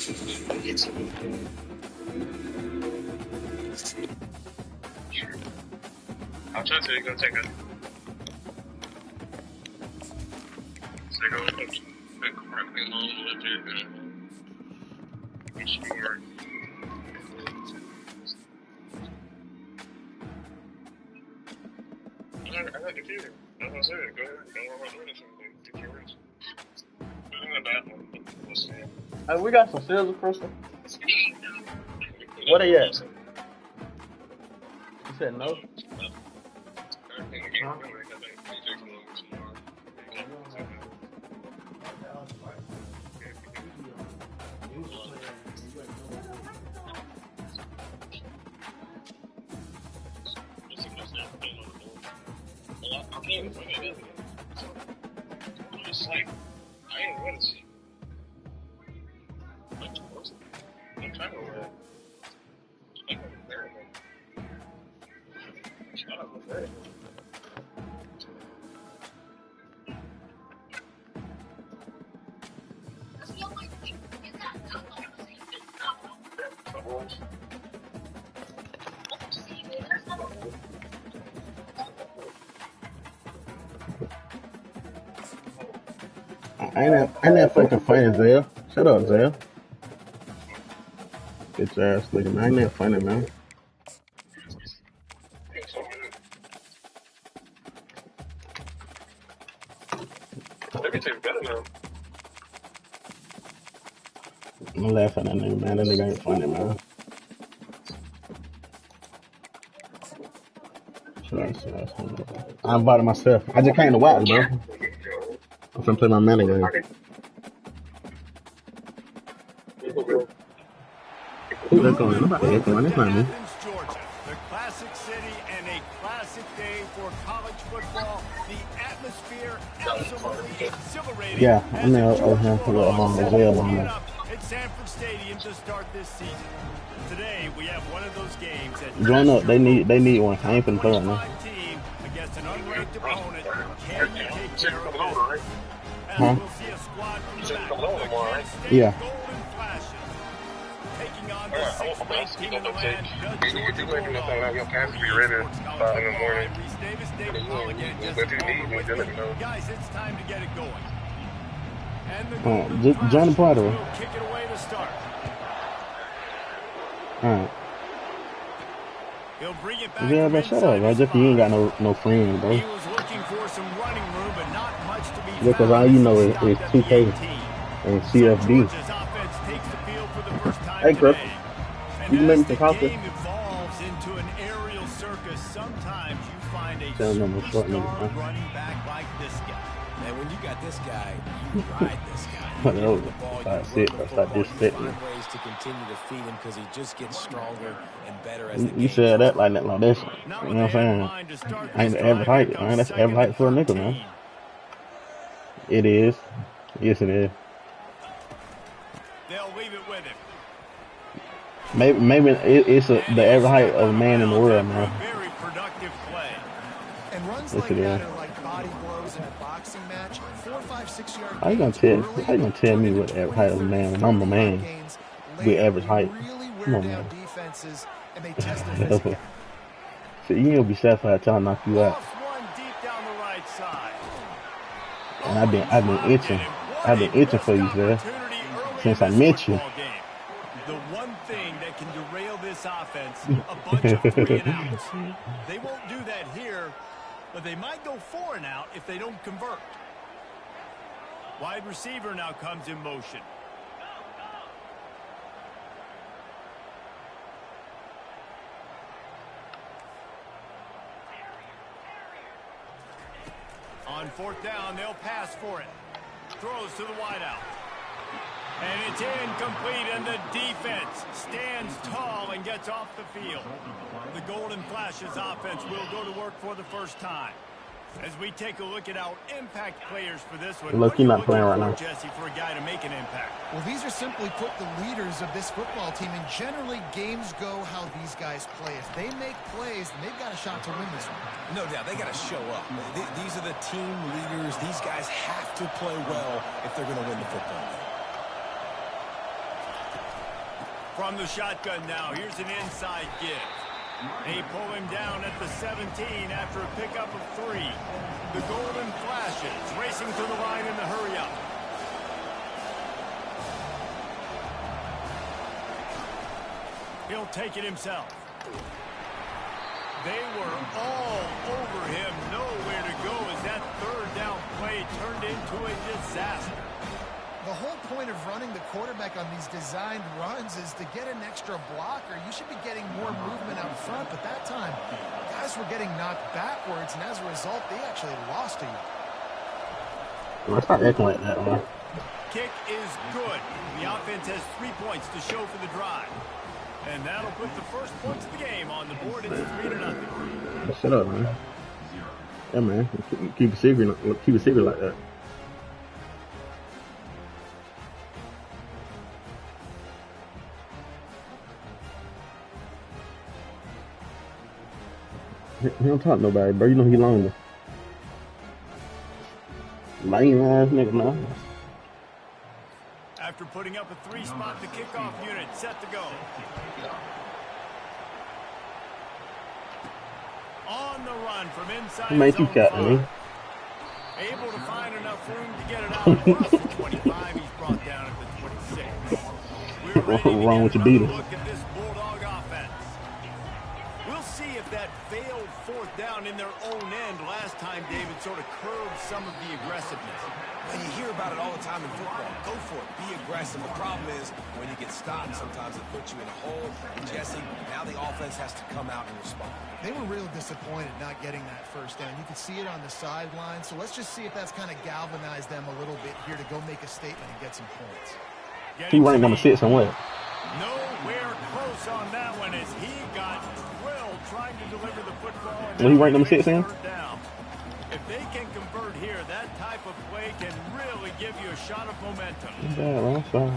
I'll try to go take a correctly long legit and be sure. I got the key. That's what I said. Go ahead. Go on my door or something. Take your risk. I'm in the bathroom. We'll see. Hey, we got some scissors, Crystal. What are you at? You said no? I ain't ready to see. I'm trying to wear it. I ain't that fucking funny, Zell. Shut up, Zell. Bitch ass nigga, man. I ain't that funny, man. Everything's better now. I'm laughing at that nigga, man. That nigga ain't funny, man. Sure. I invited myself. I just came to watch, bro. I'm finna play my mana game. Who's that going? I'm about to hit one. It's not me. DYNASTY Georgia, the classic city and a classic day for college football. The atmosphere absolutely exhilarating. Yeah, I'm there over here for Zell on there. At Sanford Stadium to start this season. Today we have one of those games that join up. They need one. I ain't finna play right now. Team against an unranked opponent. Can you take care of it? Huh? We'll see a squad from the back. Yeah. Taking on the sixth-ranked team in the land. You might do nothing like your pass to be ready in the morning. But if you need me, then let me know. Guys, it's time to get it going. Just join the party. We'll kick it away to start. Alright. He'll bring it back. Yeah, but shut up, bro. Just you ain't got no friends, bro. He was looking for some running room, but not much to be found. Because all you know is 2K and CFD. Hey, Chris. You can make me some coffee. Game evolves into an aerial circus. Sometimes you find a running back like this guy. And when you got this guy, you ride this guy. That's it. That's this fit. Find ways to continue to feed him because he just gets stronger and better as the You said that like this. You know what I'm saying? Ain't the average height, man. That's the average height for a nigga, man. It is. Yes, it is. They'll leave it with him. Maybe it's the average height of a man in the world, man. Very productive play. And runs like that are like body blows in a boxing match. 4, 5, 6 yard. How you gonna tell me what the average height of a man when I'm a man? With average height. Come on, man. So you gonna be satisfied till I knock you out. And I've been itching for you, sir. Since I met you. The one thing that can derail this offense, a bunch of 3 and outs. They won't do that here, but they might go 4 and out if they don't convert. Wide receiver now comes in motion. On 4th down, they'll pass for it. Throws to the wideout. And it's incomplete, and the defense stands tall and gets off the field. The Golden Flashes offense will go to work for the first time. As we take a look at our impact players for this one, look, you're not playing right now, Jesse, for a guy to make an impact. Well, these are simply put the leaders of this football team, and generally games go how these guys play. If they make plays, then they've got a shot to win this one. No doubt, they got to show up. These are the team leaders. These guys have to play well if they're going to win the football game. From the shotgun now, here's an inside give. They pull him down at the 17 after a pickup of 3. The golden flashes racing to the line in the hurry-up. He'll take it himself. They were all over him. Nowhere to go as that third down play turned into a disaster. The whole point of running the quarterback on these designed runs is to get an extra blocker. You should be getting more movement up front, but that time, guys were getting knocked backwards, and as a result, they actually lost a yard. Let's not acting like that, man. Kick is good. The offense has 3 points to show for the drive. And that'll put the first points of the game on the board. It's 3-0. Shut up, man. Yeah, man. Keep it secret. Keep it secret like that. He don't talk to nobody, bro. You know he longer. Lame ass nigga, man. After putting up a 3-spot, the kickoff unit set to go. On the run from inside. Who made you captain, man? Able to find enough room to get it out across the 25. He's brought down at the 26. We're ready to wrong with your beater? look at this Bulldog offense. We'll see if that failed fourth down in their own end last time, David, sort of curbed some of the aggressiveness. When you hear about it all the time in football, go for it. Be aggressive. The problem is when you get stopped, sometimes it puts you in a hole. And Jesse, now the offense has to come out and respond. They were real disappointed not getting that first down. You could see it on the sideline. So let's just see if that's kind of galvanized them a little bit here to go make a statement and get some points. He ranked number 6 and what? Nowhere close on that one as he got drilled trying to deliver the football. Well, he ranked number 6 in? If they can convert here, that type of play can really give you a shot of momentum. Yeah, man. Sorry.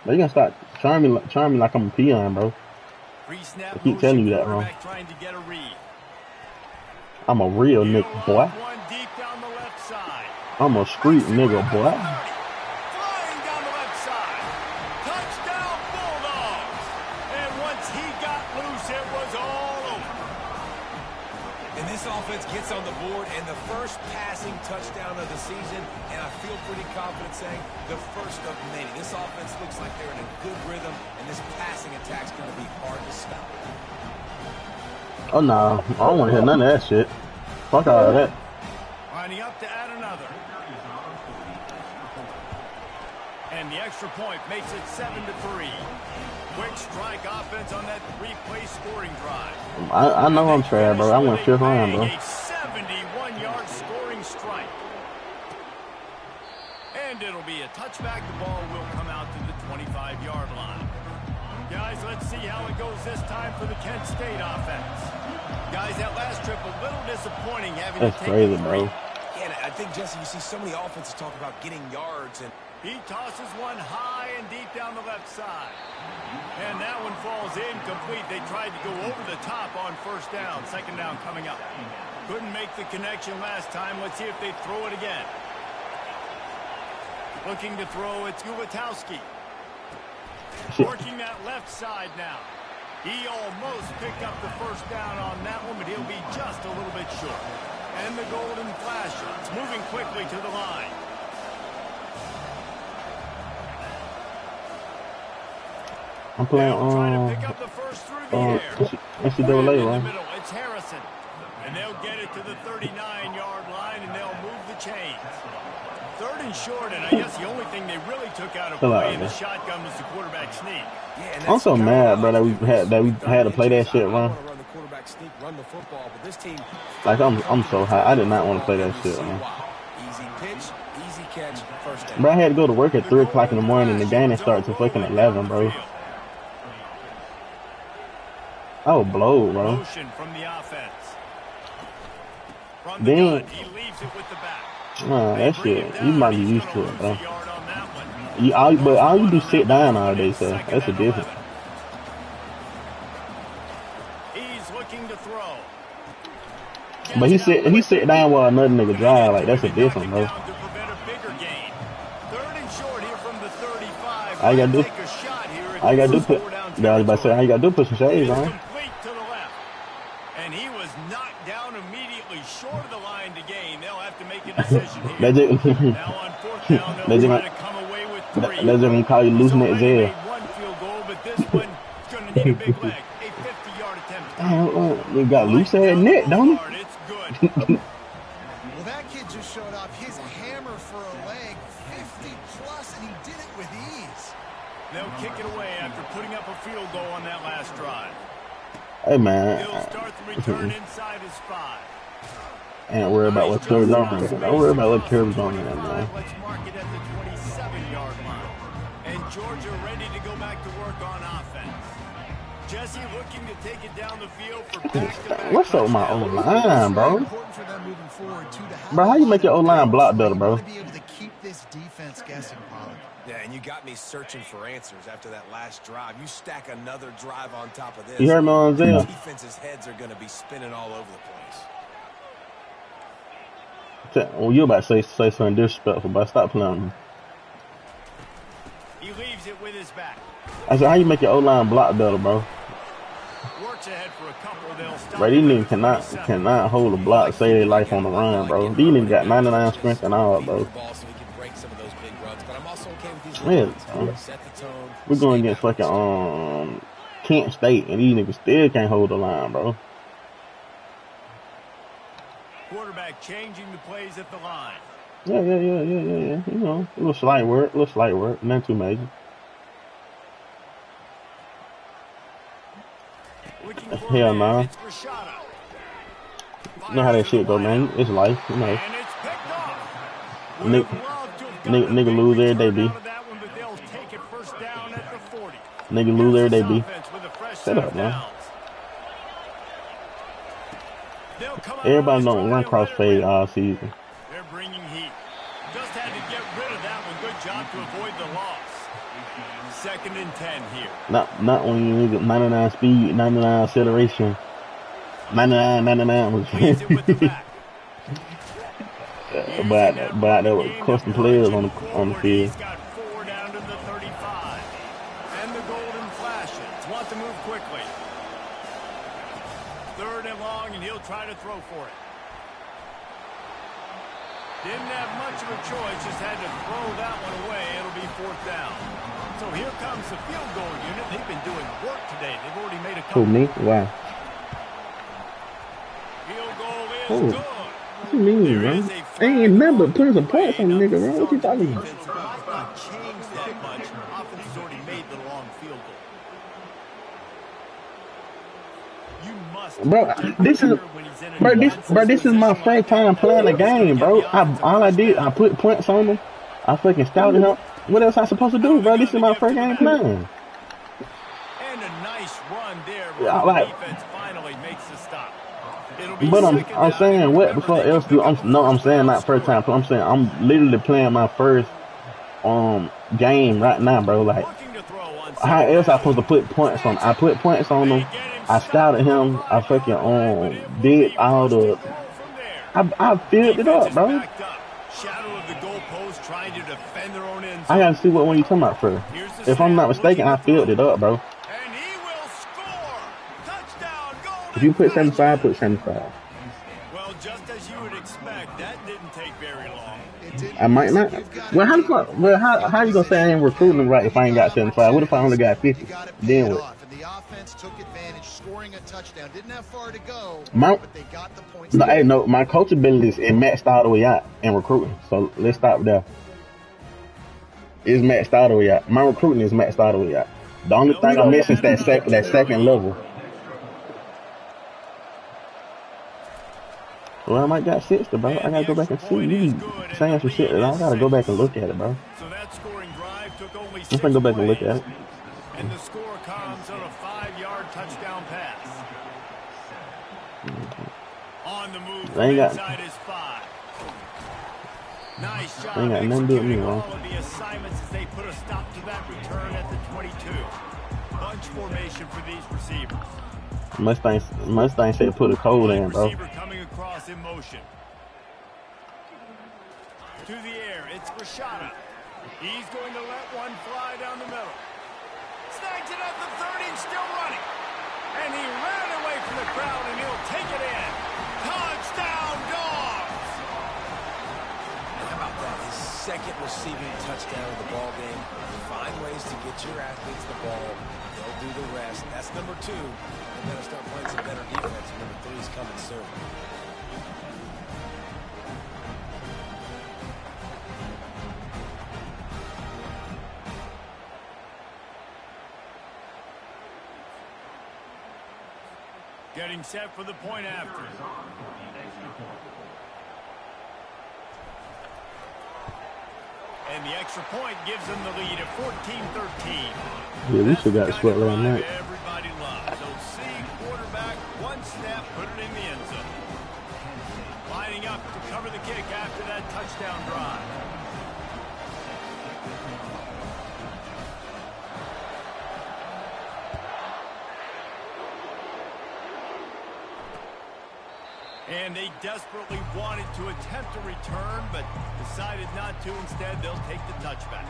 But you gotta start charming like I'm a peon, bro. I keep telling you that, bro. Trying to get a read. I'm a real nigga, boy. One deep down the left side. I'm a street nigga, boy. Flying down the left side. Touchdown Bulldogs. And once he got loose, it was all over. And this offense gets on the board and the first passing touchdown of the season, and I feel pretty confident saying the first of many. This offense looks like they're in a good rhythm, and this passing attack's going to be hard to stop. Oh, no. I don't want to hear none of that shit. Fuck all of that. Lining up to add another. And the extra point makes it 7-3. Quick strike offense on that 3-play scoring drive. I know I'm trash, bro. I went 5th round, bro. A 71-yard scoring strike. And it'll be a touchback. The ball will come out to the 25-yard line. Guys, let's see how it goes this time for the Kent State offense. Guys, that last trip a little disappointing having That's to take crazy, bro. Yeah, I think, Jesse, you see so many offenses talk about getting yards, and he tosses one high and deep down the left side. And that one falls incomplete. They tried to go over the top on first down. Second down coming up. Couldn't make the connection last time. Let's see if they throw it again. Looking to throw, it's Ulatowski. Working that left side now. He almost picked up the first down on that one, but he'll be just a little bit short. And the golden flashes moving quickly to the line. I'm playing trying to pick up the first through the air. NCAA, right? It's Harrison. And they'll get it to the 39-yard line, and they'll move the chains. Third and short, and I guess the only thing they really took out of play in the shotgun was the quarterback sneak. Yeah, I'm so mad, bro, that we had to play that shit, bro. Like I'm so high. I did not want to play that shit, man. Easy pitch, easy catch, first down. Bro, I had to go to work at 3 o'clock in the morning, and the game didn't start till fucking 11, bro. I was blowed, bro. Motion from the offense. From the Then, gun, he leaves it with the back. nah, that shit, you might be used to it, bro. But all you do is sit down all day, so that's a difference. He's looking to throw. But he sit down while another nigga drive, like that's a difference, bro. Third and short here from the 35. All you gotta do, take a shot here. all you gotta do put. Yeah, I was about to say, all you gotta do put some shades on. Complete to the left. And he was knocked down immediately short of the line to gain. They'll have to make a decision here. Now on fourth down, they'll try to come away with 3. They're gonna call you losing that He's Zell. made one field goal, but this one is going to need a big leg. A 50-yard attempt. You got loose at net, don't you? It's good. Well, that kid just showed off his hammer for a leg, 50-plus, and he did it with ease. They'll kick it away after putting up a field goal on that last drive. Hey man, He'll start the return inside his 5. ain't worried about what curves on there. Don't worry about what curves on there, man. Let's mark it at the 27-yard line. And Georgia ready to go back to work on offense. Jesse looking to take it down the field for back-to-back. What's up with my O-line, bro? Important for them moving forward, too, to have Bro, how you make your O-line block better, bro? to be able to keep this defense guessing, Pollard. Yeah, and you got me searching for answers after that last drive. You stack another drive on top of this. You heard me on Zell? Defense's heads are going to be spinning all over the place. Well, you about to say something disrespectful, but stop playing. He leaves it with his back. I said, how you make your O-line block better, bro? Works ahead for a couple. They'll stop. Bro, these niggas cannot hold a block, save their life on the run, bro. These niggas got 99 strength and all, bro. Yeah, we're going against fucking Kent State, and these niggas still can't hold the line, bro. Quarterback changing the plays at the line. Yeah. You know, a little slight work, nothing too major. Hell nah. You know how that shit go, man. It's life, you know. Nigga lose every day, B. Nigga lose every day, B. Shut up, man. Everybody don't run cross fade all season. They're bringing heat. Just had to get rid of that one. Good job to avoid the loss. 2nd and 10 here. Not when you nigga 99 speed, 99 acceleration, 99. But there were custom players on the field. He's got 4 down to the 35. And the golden flashes. Want to move quickly. 3rd and long, and he'll try to throw for it. Didn't have much of a choice, just had to throw that one away. It'll be 4th down. So here comes the field goal unit. They've been doing work today. They've already made a couple. Who, me? Wow. Field goal is Oh. good. What you mean, bro? Ain't nothing but putting some points on the nigga, bro. What you talking about? Defense might not change that much. Offense has already made the long field goal. You must. This is my first time playing the game, bro. All I did, I put points on him. I fucking scouted him. What else I supposed to do, bro? This is my first game playing. And a nice run there. Yeah, like. Defense finally makes the stop. But I'm saying what before else do? I'm saying not first time. I'm saying I'm literally playing my first game right now, bro. Like, how else I supposed to put points on? I put points on him. I scouted him. I fucking did all the. I filled it up, bro. I gotta see what one you talking about first. If I'm not mistaken, I filled it up, bro. If you put 75, put 75. Well, just as you would expect, that didn't take very long. I might not. Well, how you gonna say I ain't recruiting right if I ain't got 75? What if I only got 50? Then what? The offense took advantage, scoring a touchdown. Didn't have far to go, but they got the points. No, my coach abilities is maxed all the way out in recruiting. So let's stop there. It's maxed all the way out. My recruiting is maxed all the way out. The only thing I'm missing is that second level. Well, I might got 60, bro. I gotta go back and see. You saying some shit that I gotta go back and look at it, bro. So that scoring drive took only 6 I'm gonna go back and look at it. And the score comes on a 5-yard touchdown pass. On the move inside his 5. Nice job. Ain't got nothing to do with me, bro. All of the assignments as they put a stop to that return at the 22. Bunch formation for these receivers. Mustang said put a code in, bro. Receiver coming across in motion. To the air, it's Rashada. He's going to let one fly down the middle. crowd, and he'll take it in. Touchdown, Dogs! And how about that? His second receiving touchdown of the ball game. Find ways to get your athletes the ball. They'll do the rest. That's number 2. They better start playing some better defense. Number 3 is coming soon. Getting set for the point after. And the extra point gives them the lead at 14-13. Yeah, we should got sweat last night. Everybody loves. So see quarterback, one step, put it in the end zone. Lining up to cover the kick after that touchdown drive. And they desperately wanted to attempt a return, but decided not to. Instead, they'll take the touchback.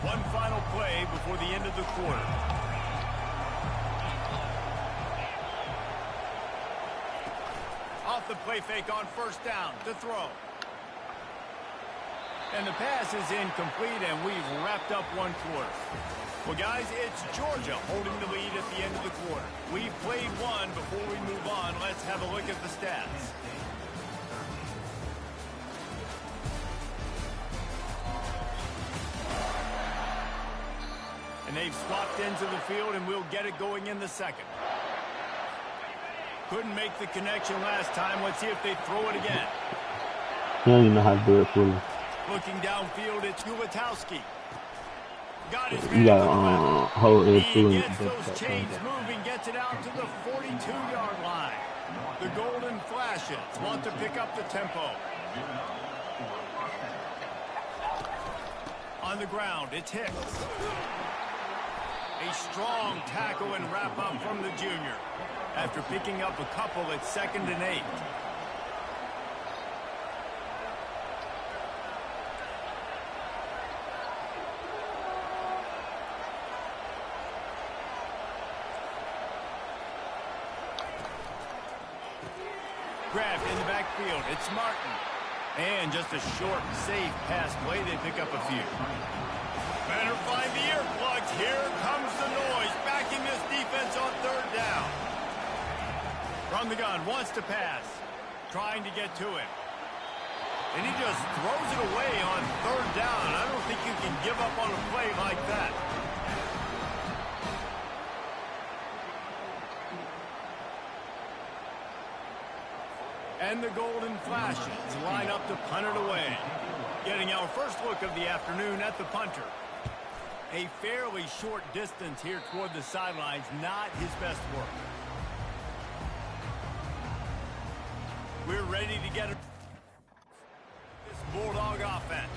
One final play before the end of the quarter. Off the play fake on first down to throw. And the pass is incomplete, and we've wrapped up one quarter. Well, guys, it's Georgia holding the lead at the end of the quarter. We've played one. Before we move on, let's have a look at the stats. And they've swapped into the field, and we'll get it going in the second. Couldn't make the connection last time. Let's see if they throw it again. He don't even know how to do it fully. Looking downfield, it's Ulatowski. Got his You man got hold it too. He gets those chains moving, gets it out to the 42-yard line. The Golden Flashes want to pick up the tempo. On the ground, it's Hicks. A strong tackle and wrap up from the junior. After picking up a couple, it's 2nd and 8. Grabbed in the backfield. It's Martin. And just a short, safe pass play. They pick up a few. Better find the earplugs. Here comes the noise. Backing this defense on 3rd down. From the gun. Wants to pass. Trying to get to him. And he just throws it away on 3rd down. I don't think you can give up on a play like that. And the Golden Flashes line up to punt it away. Getting our first look of the afternoon at the punter. A fairly short distance here toward the sidelines, not his best work. We're ready to get this Bulldog offense.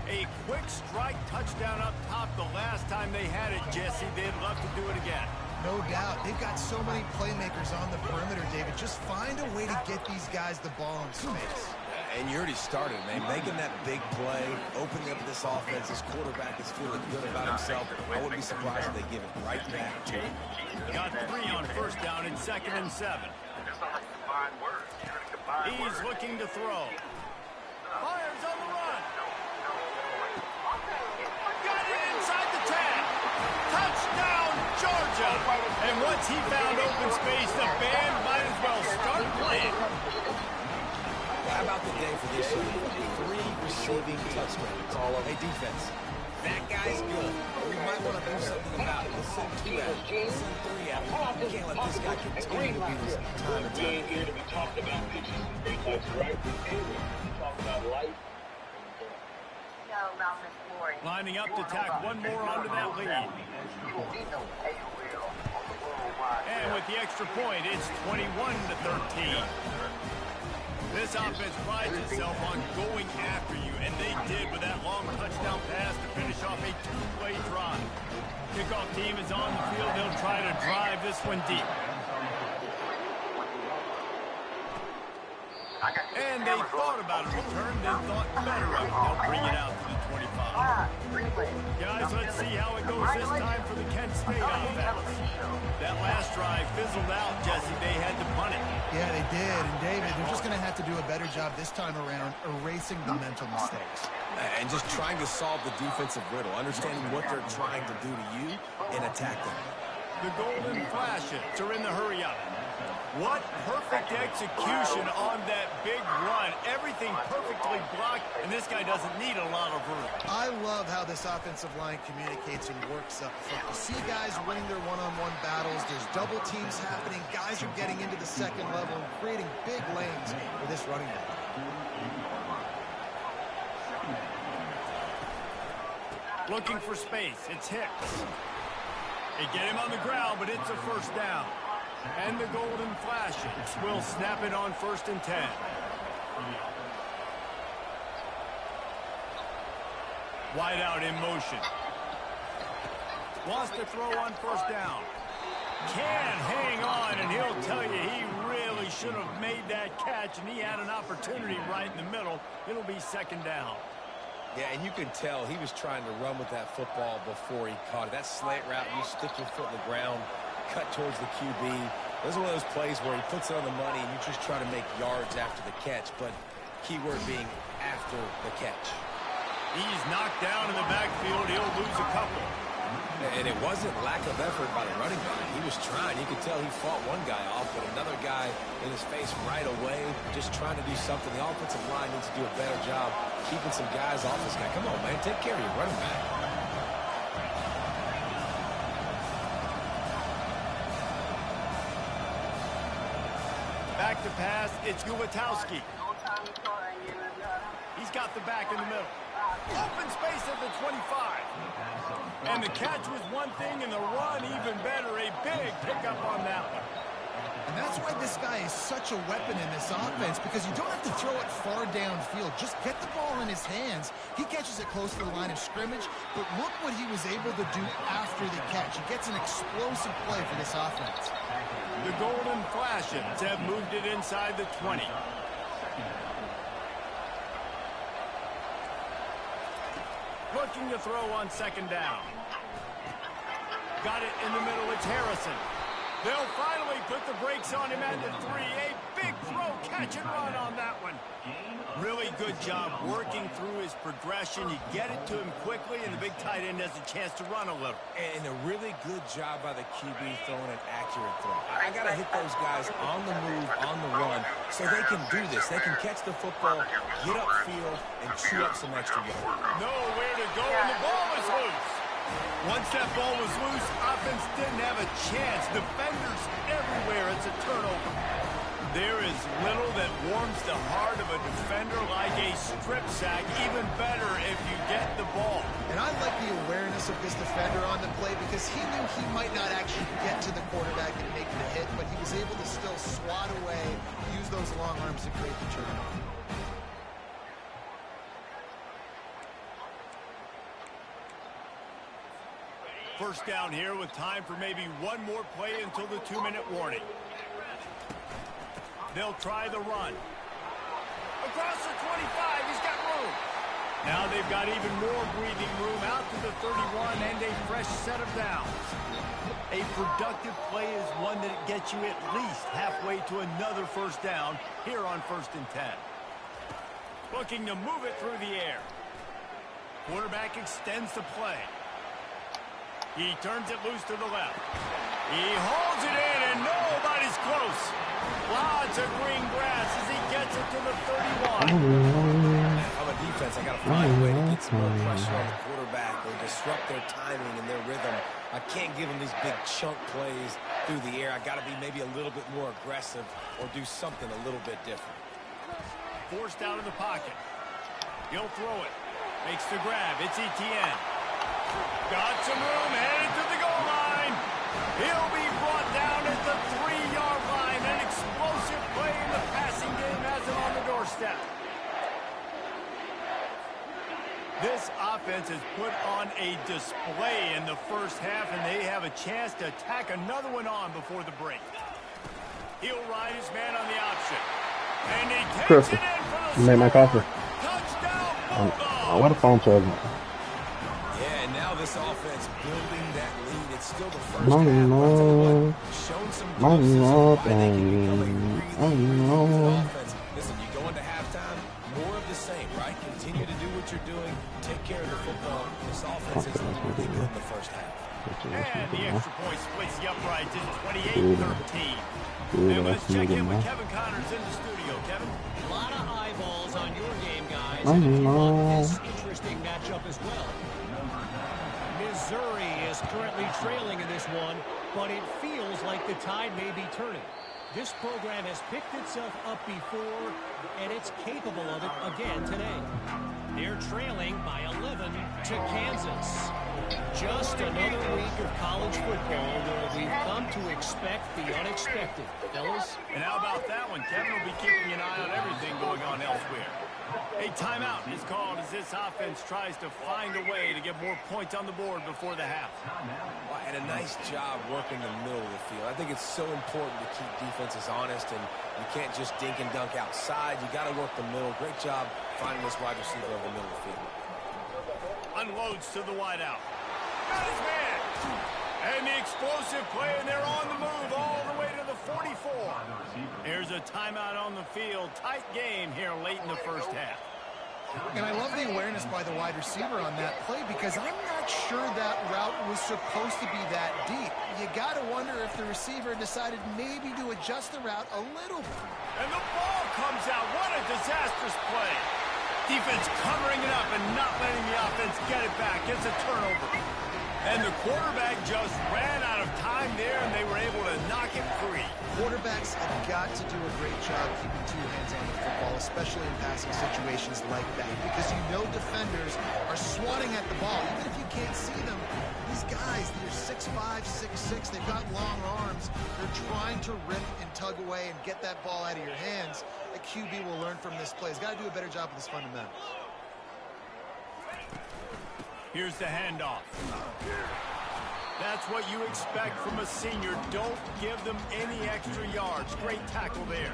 A quick strike touchdown up top the last time they had it, Jesse. They'd love to do it again. No doubt. They've got so many playmakers on the perimeter, David. Just find a way to get these guys the ball in space. And you already started, man. Making that big play, opening up this offense. This quarterback is feeling good about himself. I wouldn't be surprised if they give it right back to him. Got 3 on first down and 2nd and 7. He's looking to throw. Fires on the run. Got it inside the 10. Touchdown, Georgia. And once he found open space, the band might as well start playing. How about the day for this year? 3 receiving touchdowns. Hey, defense. That guy's good. We might want to do something about it. Let's send 2 at him. Let's send 3 at him. We can't let this guy continue to be this time and time. Here to be talked about pitches and defense, right? Talk about life. Lining up to tack one more onto that lead. And with the extra point, it's 21-13. This offense prides itself on going after you, and they did with that long touchdown pass to finish off a 2-play drive. Kickoff team is on the field. They'll try to drive this one deep. I got And they thought about a return, then thought better of it. They'll bring it out to the 25. Guys, let's see how it goes this time for the Kent State offense. That last drive fizzled out, Jesse. They had to punt it. Yeah, they did. And, David, they're just going to have to do a better job this time around erasing the mental mistakes. And just trying to solve the defensive riddle, understanding what they're trying to do to you and attack them. The Golden Flashes are in the hurry up. What perfect execution on that big run. Everything perfectly blocked, and this guy doesn't need a lot of room. I love how this offensive line communicates and works up front. You see guys winning their one-on-one battles. There's double teams happening. Guys are getting into the second level and creating big lanes for this running back. Looking for space. It's Hicks. They get him on the ground, but it's a first down. And the Golden Flashes will snap it on 1st and 10. Wide out in motion. Wants to throw on 1st down. Can hang on, and he'll tell you he really should have made that catch, and he had an opportunity right in the middle. It'll be 2nd down. Yeah, and you can tell he was trying to run with that football before he caught it. That slant route, you stick your foot in the ground, cut towards the QB. This is one of those plays where he puts it on the money and you just try to make yards after the catch, but keyword being after the catch. He's knocked down in the backfield. He'll lose a couple. And it wasn't lack of effort by the running back. He was trying. You could tell he fought one guy off, but another guy in his face right away, just trying to do something. The offensive line needs to do a better job keeping some guys off this guy. Come on, man. Take care of your running back. Back to pass, it's Gubatowski. He's got the back in the middle. Open space at the 25. And the catch was one thing, and the run even better. A big pickup on that one. And that's why this guy is such a weapon in this offense, because you don't have to throw it far downfield. Just get the ball in his hands. He catches it close to the line of scrimmage, but look what he was able to do after the catch. He gets an explosive play for this offense. The Golden Flashes have moved it inside the 20. Looking to throw on 2nd down. Got it in the middle. It's Harrison. They'll finally put the brakes on him at the 3. A big throw, catch and run on that one. Really good job working through his progression. You get it to him quickly, and the big tight end has a chance to run a little. And a really good job by the QB throwing an accurate throw. I got to hit those guys on the move, on the run, so they can do this. They can catch the football, get upfield, and chew up some extra yards. Nowhere to go, and the ball is loose. Once that ball was loose, offense didn't have a chance. Defenders everywhere. It's a turnover. There is little that warms the heart of a defender like a strip sack. Even better if you get the ball. And I like the awareness of this defender on the play, because he knew he might not actually get to the quarterback and make the hit, but he was able to still swat away, use those long arms to create the turnover. First down here with time for maybe one more play until the 2-minute warning. They'll try the run. Across the 25, he's got room. Now they've got even more breathing room out to the 31 and a fresh set of downs. A productive play is one that gets you at least halfway to another first down here on 1st and 10. Looking to move it through the air. Quarterback extends the play. He turns it loose to the left. He holds it in, and nobody's close. Lots of green grass as he gets it to the 31. I'm a defense. I got to find a way to get some more pressure on the quarterback or disrupt their timing and their rhythm. I can't give them these big chunk plays through the air. I got to be maybe a little bit more aggressive or do something a little bit different. Forced out of the pocket. He'll throw it. Makes the grab. It's Etienne. Got some room, headed to the goal line. He'll be brought down at the 3-yard line. An explosive play in the passing game has him on the doorstep. This offense has put on a display in the first half, and they have a chance to tack another one on before the break. He'll ride his man on the option. And he takes Crystal, it in for the you made my score. coffee. Touchdown, Bulldogs. What a phone charger. Yeah, and now this offense building that lead. It's still the first My half. But I'll tell you what, love, shown some my glimpses of love, why they can become a I really, really know. good offense. Listen, you go into halftime, more of the same, right? Continue to do what you're doing. Take care of the football. This offense is really good in the first half. And the extra point splits the uprights in 28-13. And let's check in with Kevin Connors in the studio. Kevin? A lot of eyeballs on your game, guys. I And if you want know. this interesting matchup as well. Missouri is currently trailing in this one, but it feels like the tide may be turning. This program has picked itself up before, and it's capable of it again today. They're trailing by 11 to Kansas. Just another week of college football where we've come to expect the unexpected. Fellas? And how about that one? Kevin will be keeping an eye on everything going on elsewhere. A timeout is called as this offense tries to find a way to get more points on the board before the half. And a nice job working the middle of the field. I think it's so important to keep defenses honest, and you can't just dink and dunk outside. You got to work the middle. Great job finding this wide receiver over the middle of the field. Unloads to the wideout. Got his man. And the explosive play, and they're on the move all the way to the 44. Here's a timeout on the field. Tight game here late in the first half. And I love the awareness by the wide receiver on that play because I'm not sure that route was supposed to be that deep. You got to wonder if the receiver decided maybe to adjust the route a little bit. And the ball comes out. What a disastrous play. Defense covering it up and not letting the offense get it back. Gets a turnover. And the quarterback just ran out of time there, and they were able to knock it free. Quarterbacks have got to do a great job keeping two hands on the football, especially in passing situations like that, because you know defenders are swatting at the ball. Even if you can't see them, these guys, they're 6'5", 6'6", they've got long arms. They're trying to rip and tug away and get that ball out of your hands. The QB will learn from this play. He's got to do a better job with his fundamentals. Here's the handoff. That's what you expect from a senior. Don't give them any extra yards. Great tackle there.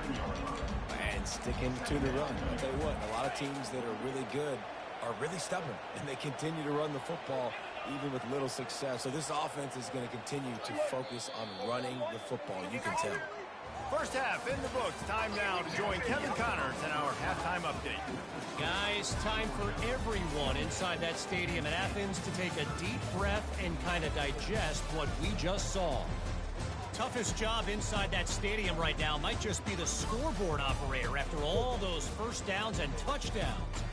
And sticking to the run. I'll tell you what, a lot of teams that are really good are really stubborn, and they continue to run the football even with little success. So this offense is going to continue to focus on running the football. You can tell. First half in the books. Time now to join Kevin Connors in our halftime update. Guys, time for everyone inside that stadium in Athens to take a deep breath and kind of digest what we just saw. Toughest job inside that stadium right now might just be the scoreboard operator after all those first downs and touchdowns.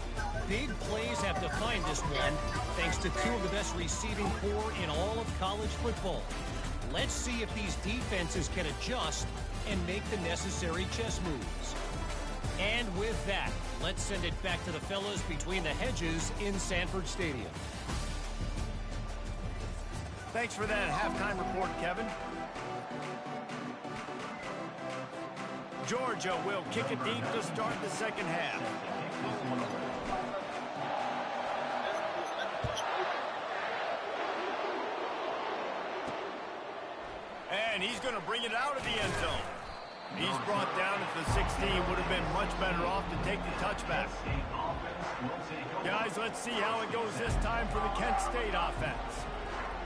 Big plays have defined this one, thanks to two of the best receiving corps in all of college football. Let's see if these defenses can adjust and make the necessary chess moves. And with that, let's send it back to the fellas between the hedges in Sanford Stadium. Thanks for that halftime report, Kevin. Georgia will kick it deep to start the second half. And he's going to bring it out of the end zone. He's brought down at the 16. Would have been much better off to take the touchback. Guys, let's see how it goes this time for the Kent State offense.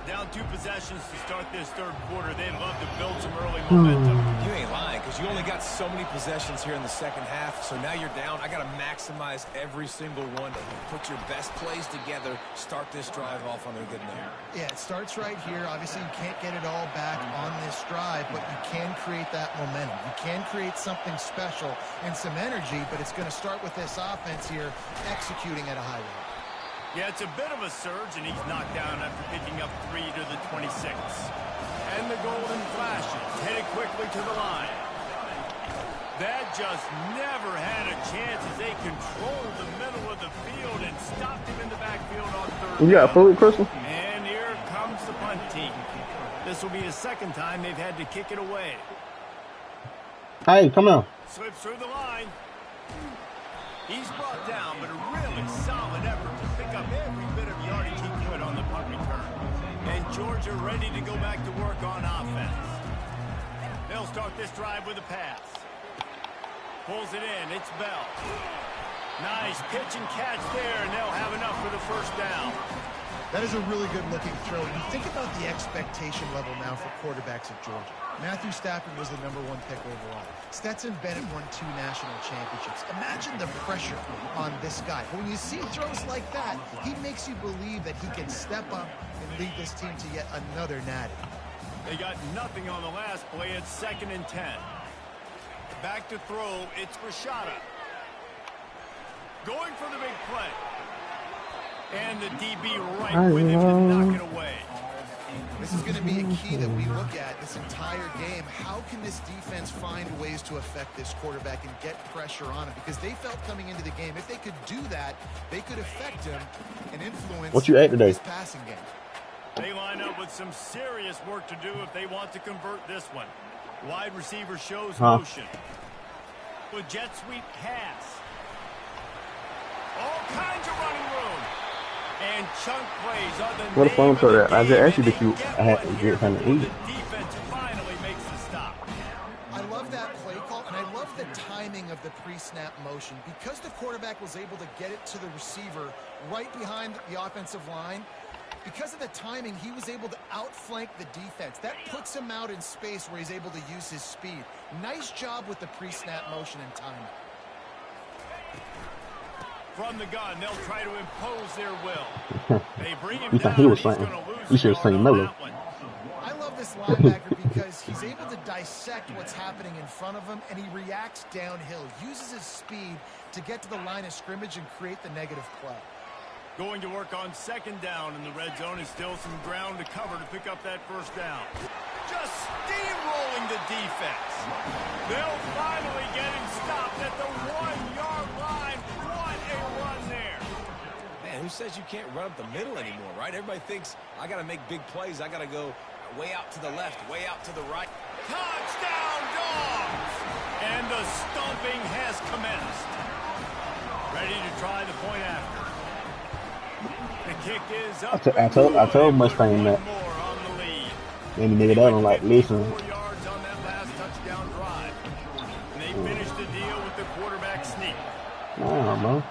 Down 2 possessions to start this third quarter. They'd love to build some early momentum. You ain't lying, because you only got so many possessions here in the second half, so now you're down. I got to maximize every single one. Put your best plays together. Start this drive off on a good note. Yeah, it starts right here. Obviously, you can't get it all back on this drive, but you can create that momentum. You can create something special and some energy, but it's going to start with this offense here executing at a high rate. Yeah, it's a bit of a surge, and he's knocked down after picking up 3 to the 26. And the golden flashes, headed quickly to the line. That just never had a chance as they controlled the middle of the field and stopped him in the backfield on third down. You got food, Crystal? And here comes the punt team. This will be the second time they've had to kick it away. Hey, come on. Slips through the line. He's brought down, but a really solid effort to pick up every bit of yardage he could on the punt return. And Georgia ready to go back to work on offense. They'll start this drive with a pass. Pulls it in. It's Bell. Nice pitch and catch there, and they'll have enough for the first down. That is a really good-looking throw. You think about the expectation level now for quarterbacks at Georgia. Matthew Stafford was the #1 pick overall. Stetson Bennett won 2 national championships. Imagine the pressure on this guy. But when you see throws like that, he makes you believe that he can step up and lead this team to yet another natty. They got nothing on the last play. It's 2nd and 10. Back to throw. It's Rashada. Going for the big play. And the DB right with him to knock it away. This is going to be a key that we look at this entire game. How can this defense find ways to affect this quarterback and get pressure on him? Because they felt coming into the game, if they could do that, they could affect him and influence What you ate today? his passing game. They line up with some serious work to do if they want to convert this one. Wide receiver shows motion. With jet sweep pass. All kinds of running room. And chunk plays are the What a phone call that. I just asked you to if you I had to get something to eat. The defense finally makes the stop. I love that play call, and I love the timing of the pre-snap motion. Because the quarterback was able to get it to the receiver right behind the offensive line, because of the timing, he was able to outflank the defense. That puts him out in space where he's able to use his speed. Nice job with the pre-snap motion and timing. From the gun, they'll try to impose their will. They bring him You down. thought he was He's saying, gonna lose you should have the seen yard on Miller. that one. I love this linebacker because he's able to dissect what's happening in front of him, and he reacts downhill, uses his speed to get to the line of scrimmage and create the negative play. Going to work on 2nd down in the red zone is still some ground to cover to pick up that 1st down. Just steamrolling the defense. They'll finally get him stopped at the 1-yard line. What a run there. Man, who says you can't run up the middle anymore, right? Everybody thinks, I got to make big plays. I got to go way out to the left, way out to the right. Touchdown, Dogs! And the stomping has commenced. Ready to try the point after. The kick is up. I told Mustang that. Any nigga that don't like listen. 4 yards on that last touchdown drive. And they finished the deal with the quarterback sneak. Nah, bro.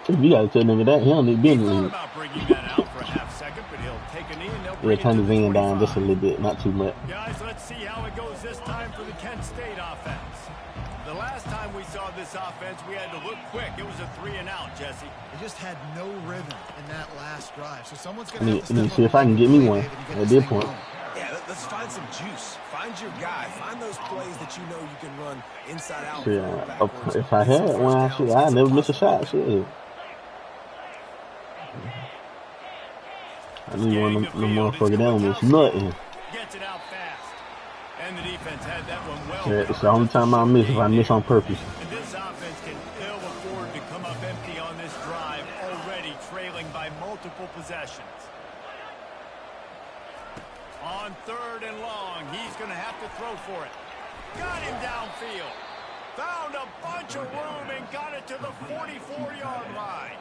If you gotta tell nigga that, he don't need to be in the Thought league. about bringing that out for a half second, but he'll take a knee and they'll bring Yeah, turn it his to the end down 25. just a little bit, not too much. Guys, let's see how it goes this time for the Kent State offense. The last time we saw this offense, we had to look quick. It was a 3-and-out, Jesse. They just had no rhythm in that last drive. So someone's going I to need have to to see if I can get me one and get at this this thing point. going. Yeah, let's find some juice. Find your guy. Find those plays that you know you can run inside out. Shit, forward, backwards. if I Get some had first one, downs, I'd get never some miss a shot. possible- Shit. I need one of them motherfuckers down with nothing. Gets it out fast. And the defense had that one well. Yeah, it's the only time I miss if I miss on purpose. And this offense can ill afford to come up empty on this drive, already trailing by multiple possessions. On 3rd and long, he's going to have to throw for it. Got him downfield. Found a bunch of room and got it to the 44-yard line.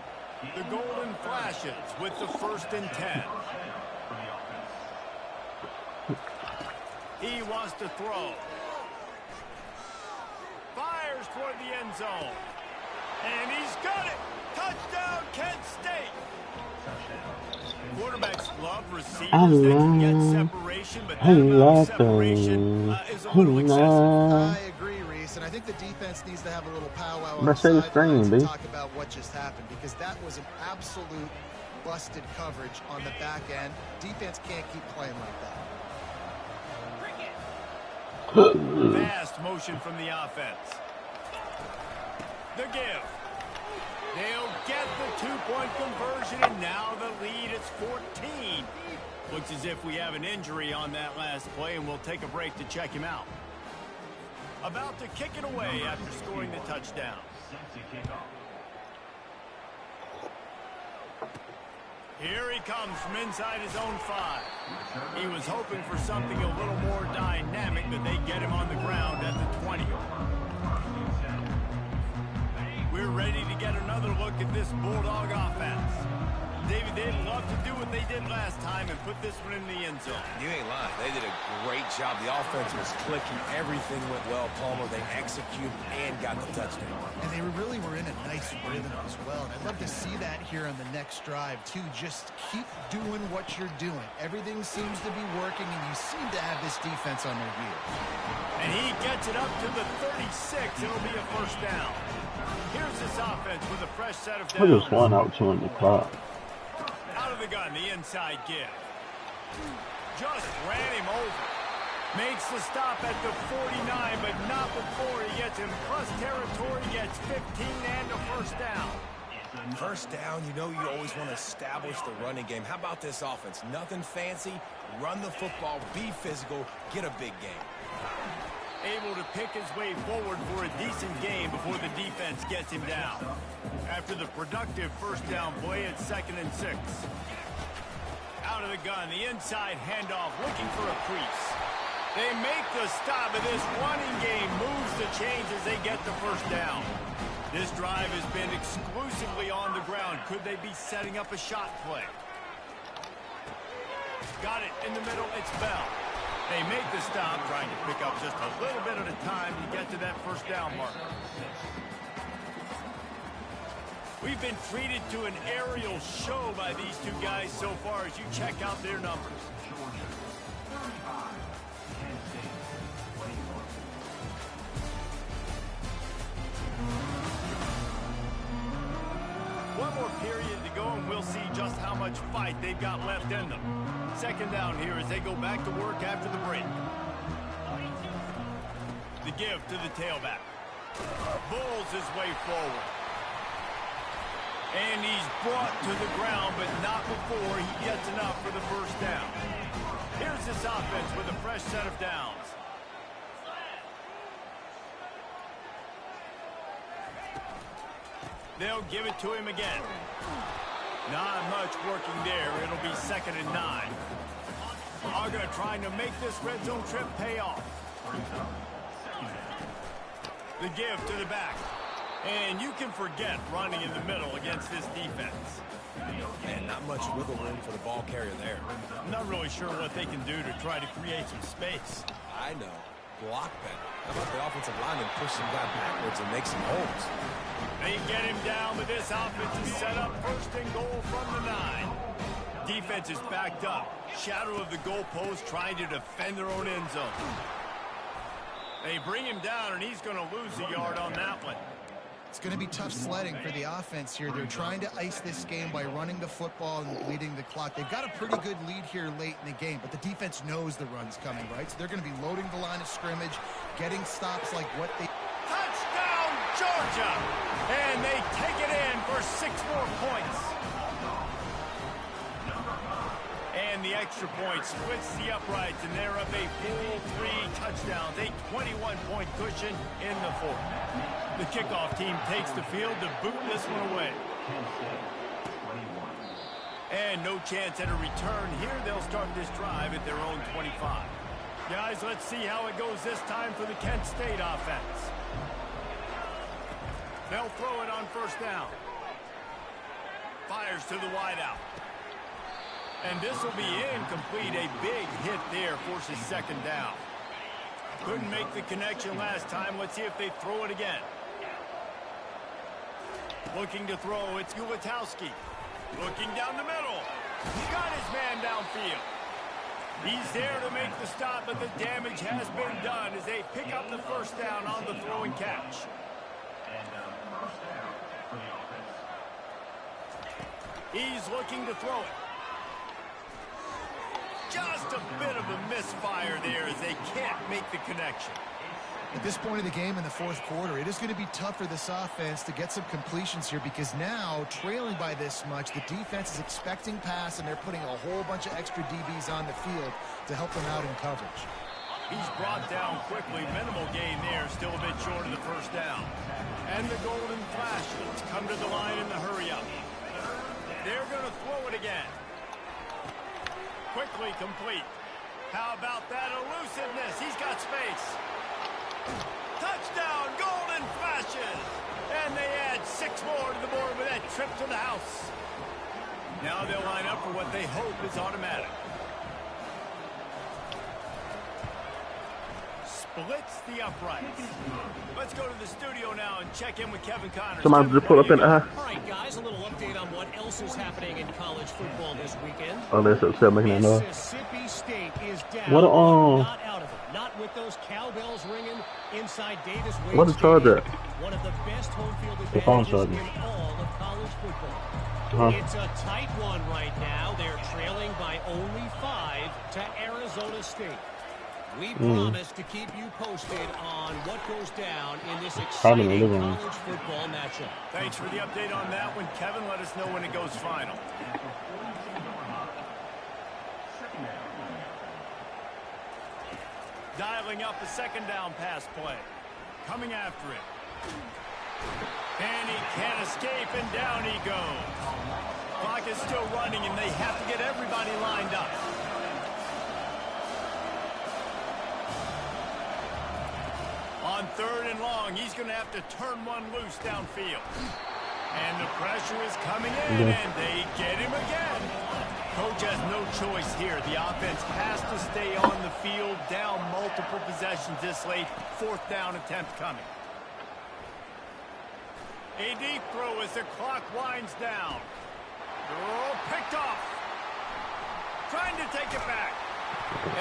The golden flashes with the 1st and 10. He wants to throw. Fires toward the end zone. And he's got it. Touchdown, Kent State. Quarterbacks love receivers that can get separation, but that amount of separation is a little excessive. I agree, Reese, and I think the defense needs to have a little powwow on the Say the sidelines screen, and B. talk about what just happened, because that was an absolute busted coverage on the back end. Defense can't keep playing like that. Fast motion from the offense. The give. They'll get the 2-point conversion, and now the lead is 14. Looks as if we have an injury on that last play, and we'll take a break to check him out. About to kick it away after scoring the touchdown. Here he comes from inside his own 5. He was hoping for something a little more dynamic, but they get him on the ground at the 20. We're ready to get another look at this Bulldog offense. David, they'd love to do what they did last time and put this one in the end zone. You ain't lying. They did a great job. The offense was clicking. Everything went well, Palmer. They executed and got the touchdown. And they really were in a nice rhythm as well. And I'd love to see that here on the next drive, too. Just keep doing what you're doing. Everything seems to be working, and you seem to have this defense on their heels. And he gets it up to the 36. It'll be a first down. Here's this offense with a fresh set of downs. I just won out to in the clock. Out of the gun, the inside give. Just ran him over. Makes the stop at the 49, but not before he gets in plus territory, gets 15 and a first down. First down, you know you always want to establish the running game. How about this offense? Nothing fancy. Run the football, be physical, get a big game. Able to pick his way forward for a decent game before the defense gets him down. After the productive first down play, it's 2nd and 6. Out of the gun, the inside handoff, looking for a crease. They make the stop, and this running game moves the chains as they get the first down. This drive has been exclusively on the ground. Could they be setting up a shot play? Got it in the middle, it's Bell. They make the stop, trying to pick up just a little bit at a time to get to that first down marker. We've been treated to an aerial show by these two guys so far as you check out their numbers. One more period to go, and we'll see just how much fight they've got left in them. 2nd down here as they go back to work after the break. The give to the tailback. Bulls his way forward. And he's brought to the ground, but not before he gets enough for the first down. Here's this offense with a fresh set of downs. They'll give it to him again. Not much working there. It'll be 2nd and 9. Are going to try to make this red zone trip pay off. The give to the back. And you can forget running in the middle against this defense. And not much wiggle room for the ball carrier there. I'm not really sure what they can do to try to create some space. I know. Block better. How about the offensive lineman push some guy backwards and make some holes? They get him down, but this offense is set up 1st and goal from the 9. Defense is backed up. Shadow of the goalpost trying to defend their own end zone. They bring him down, and he's going to lose a yard on that one. It's going to be tough sledding for the offense here. They're trying to ice this game by running the football and leading the clock. They've got a pretty good lead here late in the game, but the defense knows the run's coming, right? So they're going to be loading the line of scrimmage, getting stops like what they... Touchdown, Georgia! And they take it in for 6 more points. And the extra point splits the uprights, and they're up a full 3 touchdowns, a 21-point cushion in the 4th. The kickoff team takes the field to boot this one away. And no chance at a return here. They'll start this drive at their own 25. Guys, let's see how it goes this time for the Kent State offense. They'll throw it on 1st down. Fires to the wideout. And this will be incomplete. A big hit there forces 2nd down. Couldn't make the connection last time. Let's see if they throw it again. Looking to throw, it's Ulatowski. Looking down the middle. He's got his man downfield. He's there to make the stop, but the damage has been done as they pick up the 1st down on the throw and catch. He's looking to throw it. Just a bit of a misfire there as they can't make the connection. At this point of the game in the 4th quarter, it is going to be tough for this offense to get some completions here because now, trailing by this much, the defense is expecting pass, and they're putting a whole bunch of extra DBs on the field to help them out in coverage. He's brought down quickly. Minimal gain there, still a bit short of the 1st down. And the Golden Flashes come to the line in the hurry-up. They're going to throw it again. Quickly complete. How about that elusiveness? He's got space. Touchdown, Golden Flashes! And they add 6 more to the board with that trip to the house. Now they'll line up for what they hope is automatic. Splits the uprights. Let's go to the studio now and check in with Kevin Connors. Somebody just pull up in the eye. All right, guys, a little update on what else is happening in college football this weekend. Oh, that's upset making that noise. Mississippi State is down. What Not out of it. Not with those cowbells ringing inside Davis Wade. What the charger? One of the best home field The phone advantages charger. in all of college football. It's a tight one right now. They're trailing by only 5 to Arizona State. We promise to keep you posted on what goes down in this exciting college football matchup. Thanks for the update on that one, Kevin. Let us know when it goes final. Dialing up a second down pass play. Coming after it. And he can't escape, and down he goes. Clock is still running, and they have to get everybody lined up. On 3rd and long, he's going to have to turn one loose downfield. And the pressure is coming in, and they get him again. Coach has no choice here. The offense has to stay on the field, down multiple possessions this late. 4th down attempt coming. A deep throw as the clock winds down. Oh, picked off. Trying to take it back.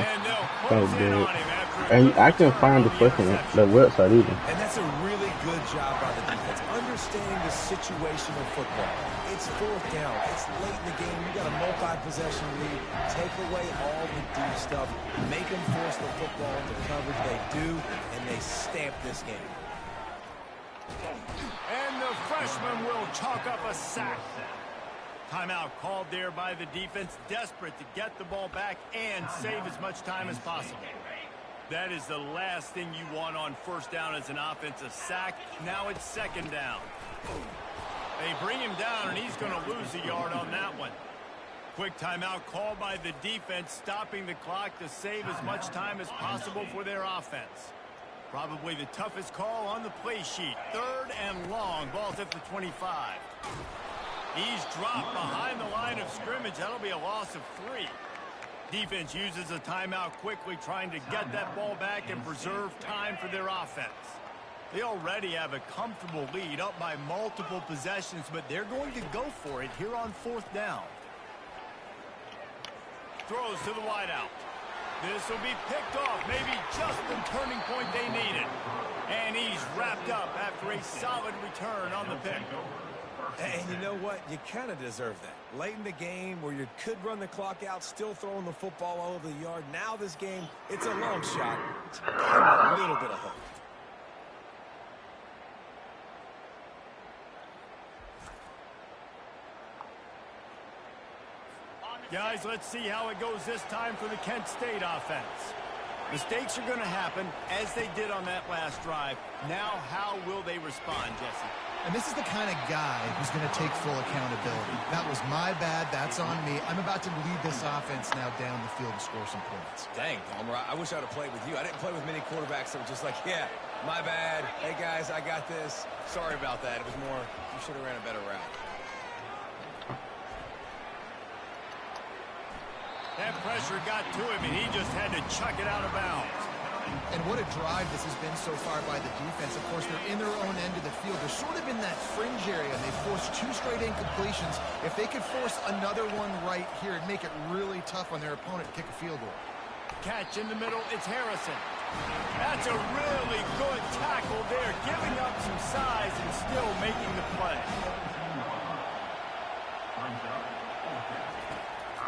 And they'll close in on him after. And I can find the fucking the website even. And that's a really good job by the defense, understanding the situation of football. It's 4th down. It's late in the game. You got a multi-possession lead. Take away all the deep stuff. Make them force the football into coverage. They do, and they stamp this game. And the freshman will chalk up a sack. Timeout called there by the defense, desperate to get the ball back and save as much time as possible. That is the last thing you want on 1st down as an offense, a sack. Now it's 2nd down. They bring him down, and he's going to lose a yard on that one. Quick timeout called by the defense, stopping the clock to save as much time as possible for their offense. Probably the toughest call on the play sheet. 3rd and long, ball's at the 25. He's dropped behind the line of scrimmage. That'll be a loss of 3. Defense uses a timeout quickly, trying to get that ball back and preserve time for their offense. They already have a comfortable lead, up by multiple possessions, but they're going to go for it here on 4th down. Throws to the wideout. This will be picked off, maybe just the turning point they needed. And he's wrapped up after a solid return on the pick. And you know what? You kind of deserve that. Late in the game where you could run the clock out, still throwing the football all over the yard. Now this game, it's a long shot. It's a little bit of hope. Guys, let's see how it goes this time for the Kent State offense. Mistakes are going to happen, as they did on that last drive. Now, how will they respond, Jesse? And this is the kind of guy who's going to take full accountability. That was my bad. That's on me. I'm about to lead this offense now down the field to score some points. Dang, Palmer, I wish I'd have played with you. I didn't play with many quarterbacks that were just like, yeah, my bad. Hey, guys, I got this. Sorry about that. It was more, you should have ran a better route. That pressure got to him, and he just had to chuck it out of bounds. And what a drive this has been so far by the defense. Of course, they're in their own end of the field. They're sort of in that fringe area, and they forced 2 straight incompletions. If they could force another one right here, it'd make it really tough on their opponent to kick a field goal. Catch in the middle, it's Harrison. That's a really good tackle there, giving up some size and still making the play.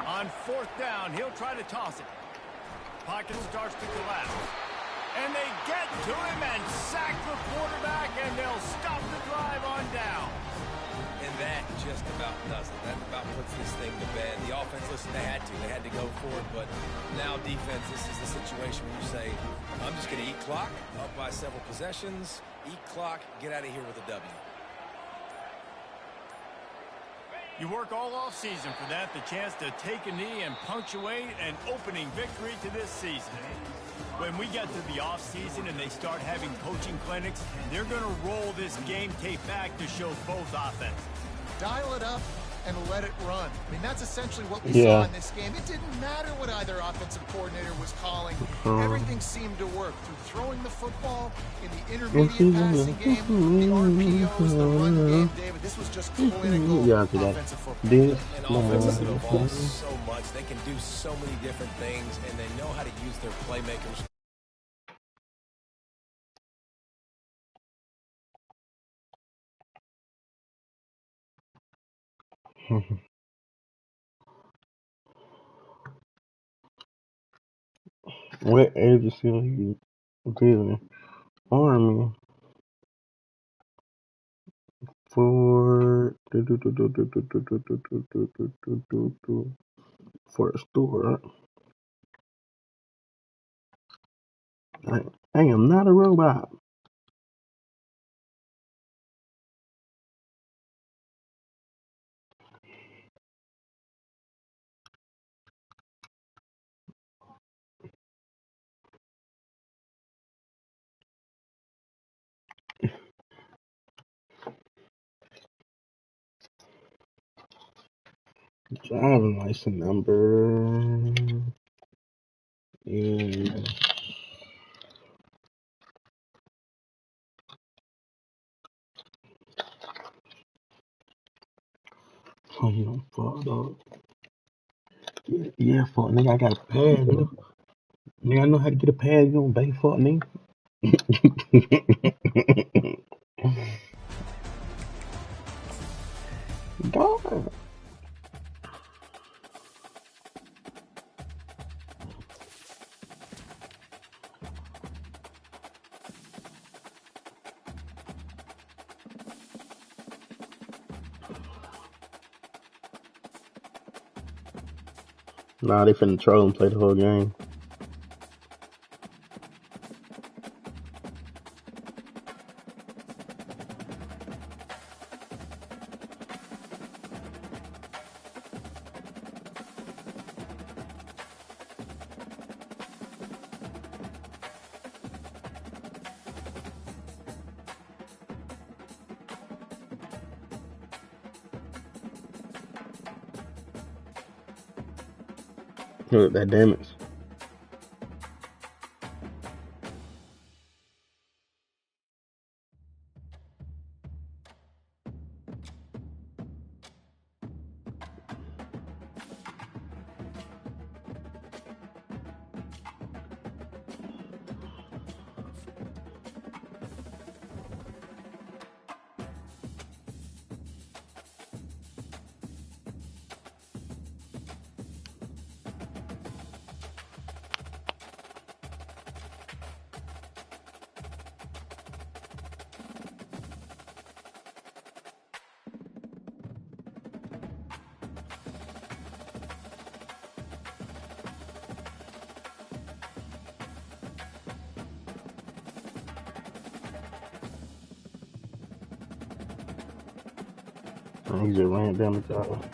On 4th down, he'll try to toss it. Pocket starts to collapse. And they get to him and sack the quarterback, and they'll stop the drive on down. And that just about does it. That about puts this thing to bed. The offense, listen, they had to go for it, but now defense, this is the situation where you say, I'm just going to eat clock, up by several possessions, eat clock, get out of here with a W. You work all offseason for that, the chance to take a knee and punctuate an opening victory to this season. When we get to the offseason and they start having coaching clinics, they're going to roll this game tape back to show both offenses. Dial it up, and let it run. I mean, that's essentially what we saw Yeah. in this game. It didn't matter what either offensive coordinator was calling. Everything seemed to work through throwing the football in the intermediate passing game, the RPOs, the run game. David, this was just clinical Yeah, to that. offensive football. This And offenses that evolve so much. They can do so many different things, and they know how to use their playmakers. What agency are you giving? Army for for a store. I am not a robot. Driving license number and fuck dog. Yeah, fuck nigga, I got a pad, nigga. Nigga, I know how to get a pad, you don't bang fuck nigga. Dog. Nah, they finna troll and play the whole game. Look, that damage. He just ran down the top.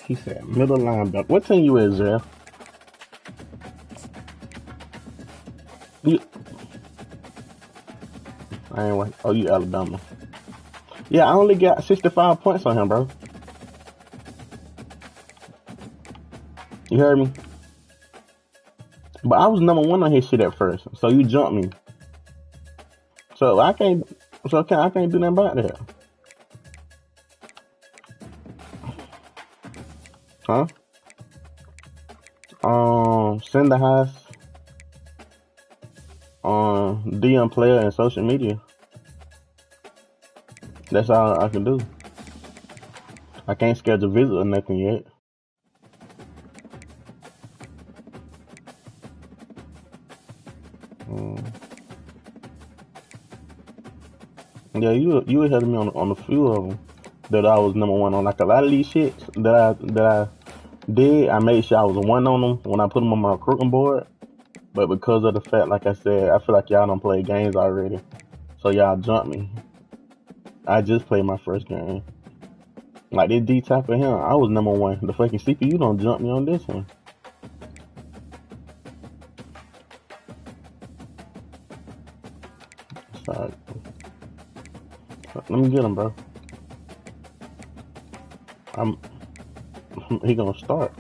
He said middle linebacker. What team you is, Jeff? You I ain't wait. Oh, you Alabama. Yeah, I only got 65 points on him, bro. You heard me? But I was #1 on his shit at first, so you jumped me. So I can't do nothing about that. Huh? Send the highs. DM player and social media. That's all I can do. I can't schedule a visit or nothing yet. Yeah, you ahead of me on a few of them that I was #1 on. Like a lot of these shits that I did, I made sure I was 1 on them when I put them on my recruiting board. But because of the fact, like I said, I feel like y'all don't play games already, so y'all jump me. I just played my first game. Like this D type of him, I was #1. The fucking CPU don't jump me on this one. Sorry. Let me get him, bro. He gonna start.